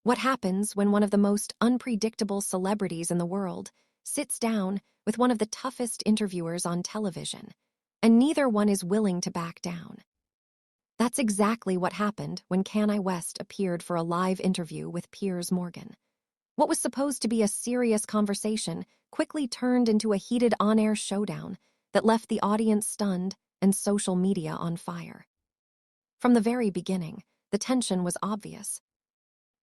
What happens when one of the most unpredictable celebrities in the world sits down with one of the toughest interviewers on television, and neither one is willing to back down? That's exactly what happened when Kanye West appeared for a live interview with Piers Morgan. What was supposed to be a serious conversation quickly turned into a heated on-air showdown that left the audience stunned and social media on fire. From the very beginning, the tension was obvious.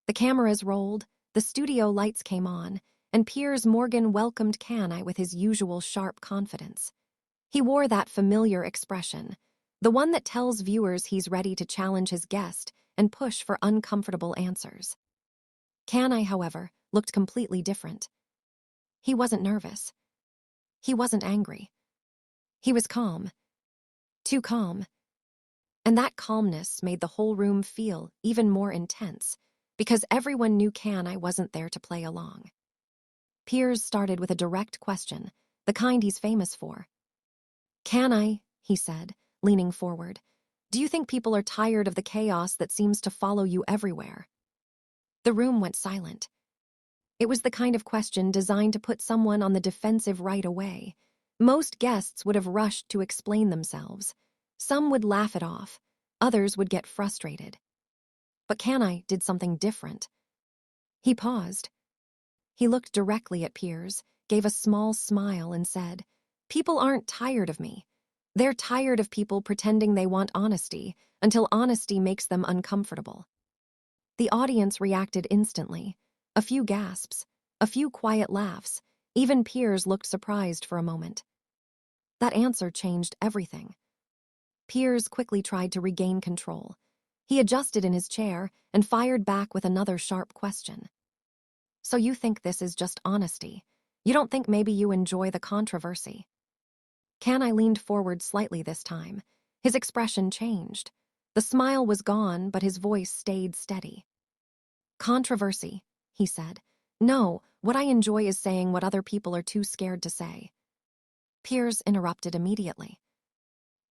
The cameras rolled, the studio lights came on, and Piers Morgan welcomed Kanye with his usual sharp confidence. He wore that familiar expression, the one that tells viewers he's ready to challenge his guest and push for uncomfortable answers. Kanye, however, looked completely different. He wasn't nervous. He wasn't angry. He was calm. Too calm. And that calmness made the whole room feel even more intense, because everyone knew Kanye wasn't there to play along. Piers started with a direct question, the kind he's famous for. "Kanye," he said, leaning forward, "do you think people are tired of the chaos that seems to follow you everywhere?" The room went silent. It was the kind of question designed to put someone on the defensive right away. Most guests would have rushed to explain themselves. Some would laugh it off. Others would get frustrated. But Kanye did something different. He paused. He looked directly at Piers, gave a small smile, and said, "People aren't tired of me. They're tired of people pretending they want honesty until honesty makes them uncomfortable." The audience reacted instantly. A few gasps, a few quiet laughs. Even Piers looked surprised for a moment. That answer changed everything. Piers quickly tried to regain control. He adjusted in his chair and fired back with another sharp question. "So you think this is just honesty? You don't think maybe you enjoy the controversy?" Kanye leaned forward slightly this time. His expression changed. The smile was gone, but his voice stayed steady. "Controversy," he said. "No, what I enjoy is saying what other people are too scared to say." Piers interrupted immediately.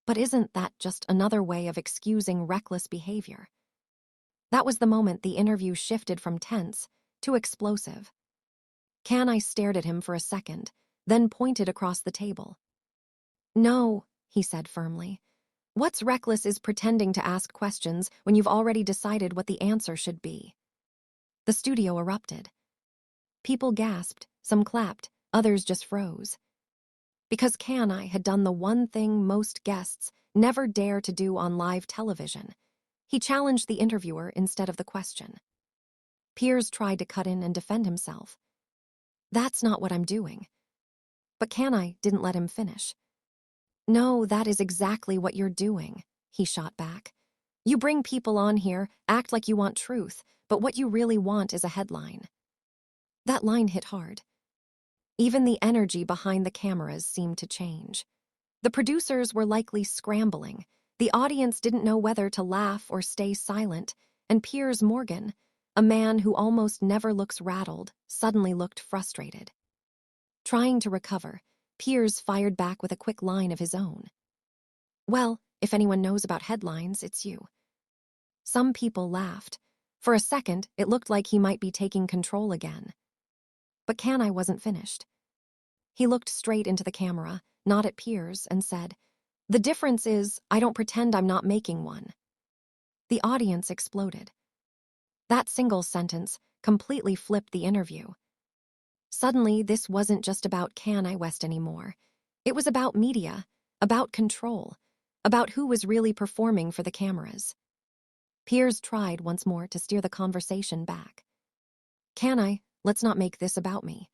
"But isn't that just another way of excusing reckless behavior?" That was the moment the interview shifted from tense to explosive. Kanye stared at him for a second, then pointed across the table. "No," he said firmly. "What's reckless is pretending to ask questions when you've already decided what the answer should be." The studio erupted. People gasped, some clapped, others just froze. Because Kanye had done the one thing most guests never dare to do on live television. He challenged the interviewer instead of the question. Piers tried to cut in and defend himself. "That's not what I'm doing." But Kanye didn't let him finish. "No, that is exactly what you're doing," he shot back. "You bring people on here, act like you want truth, but what you really want is a headline." That line hit hard. Even the energy behind the cameras seemed to change. The producers were likely scrambling. The audience didn't know whether to laugh or stay silent, and Piers Morgan, a man who almost never looks rattled, suddenly looked frustrated. Trying to recover, Piers fired back with a quick line of his own. "Well, if anyone knows about headlines, it's you." Some people laughed. For a second, it looked like he might be taking control again. But Kanye wasn't finished. He looked straight into the camera, not at Piers, and said, "The difference is, I don't pretend I'm not making one." The audience exploded. That single sentence completely flipped the interview. Suddenly, this wasn't just about Kanye West anymore. It was about media, about control, about who was really performing for the cameras. Piers tried once more to steer the conversation back. "Kanye, let's not make this about me."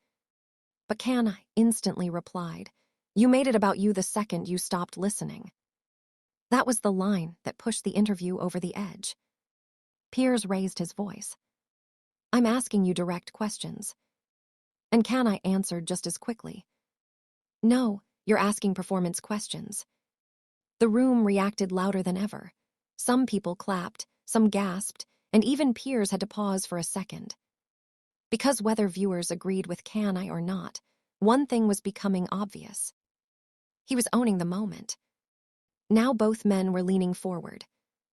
But Kanye instantly replied, "You made it about you the second you stopped listening." That was the line that pushed the interview over the edge. Piers raised his voice. "I'm asking you direct questions." And Kanye answered just as quickly. "No, you're asking performance questions." The room reacted louder than ever. Some people clapped, some gasped, and even Piers had to pause for a second. Because whether viewers agreed with Kanye or not, one thing was becoming obvious. He was owning the moment. Now both men were leaning forward.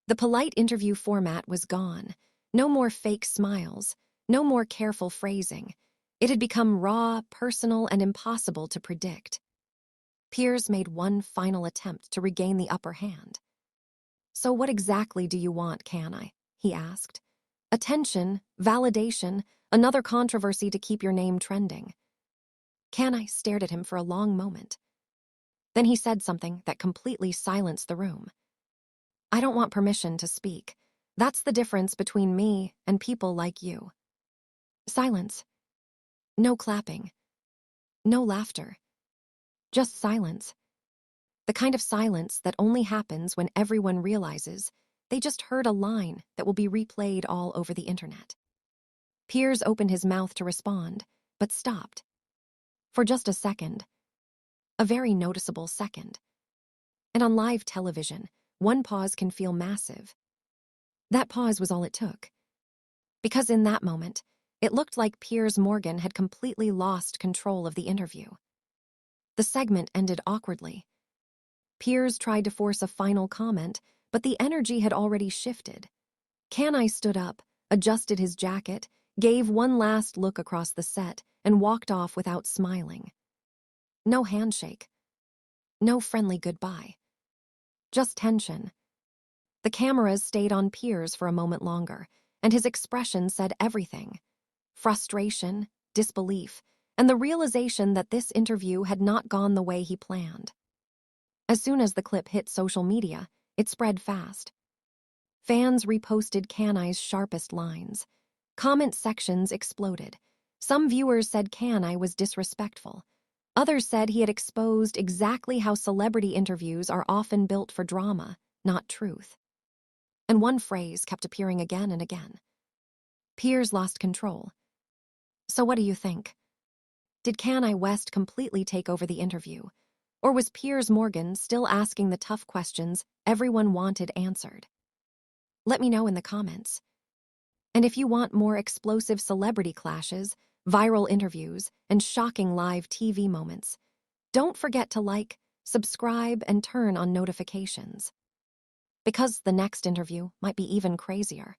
The polite interview format was gone. No more fake smiles. No more careful phrasing. It had become raw, personal, and impossible to predict. Piers made one final attempt to regain the upper hand. "So what exactly do you want, can I?" he asked. "Attention, validation, another controversy to keep your name trending." Kanye stared at him for a long moment. Then he said something that completely silenced the room. "I don't want permission to speak. That's the difference between me and people like you." Silence. No clapping. No laughter. Just silence. The kind of silence that only happens when everyone realizes they just heard a line that will be replayed all over the internet. Piers opened his mouth to respond, but stopped. For just a second. A very noticeable second. And on live television, one pause can feel massive. That pause was all it took. Because in that moment, it looked like Piers Morgan had completely lost control of the interview. The segment ended awkwardly. Piers tried to force a final comment, but the energy had already shifted. Kanye stood up, adjusted his jacket, gave one last look across the set, and walked off without smiling. No handshake. No friendly goodbye. Just tension. The cameras stayed on Piers for a moment longer, and his expression said everything. Frustration, disbelief, and the realization that this interview had not gone the way he planned. As soon as the clip hit social media, it spread fast. Fans reposted Kanye's sharpest lines. Comment sections exploded. Some viewers said Kanye was disrespectful. Others said he had exposed exactly how celebrity interviews are often built for drama, not truth. And one phrase kept appearing again and again. Piers lost control. "So what do you think? Did Kanye West completely take over the interview? Or was Piers Morgan still asking the tough questions everyone wanted answered?" Let me know in the comments. And if you want more explosive celebrity clashes, viral interviews, and shocking live TV moments, don't forget to like, subscribe, and turn on notifications. Because the next interview might be even crazier.